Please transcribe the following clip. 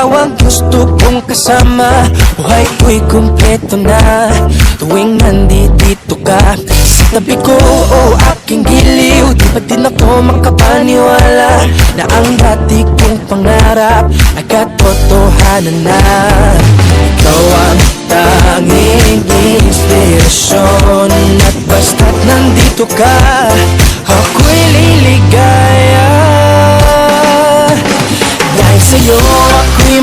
ikaw ang gusto kong kasama. Buhay ko'y kumpleto na tuwing nandito ka sa tabi ko, o aking giliw. Di pa din ako makapaniwala na ang dati kong pangarap ay katotohanan na. Ikaw ang tanging inspirasyon, at basta't nandito ka, ako'y liligaya. Dahil sa'yo ako'y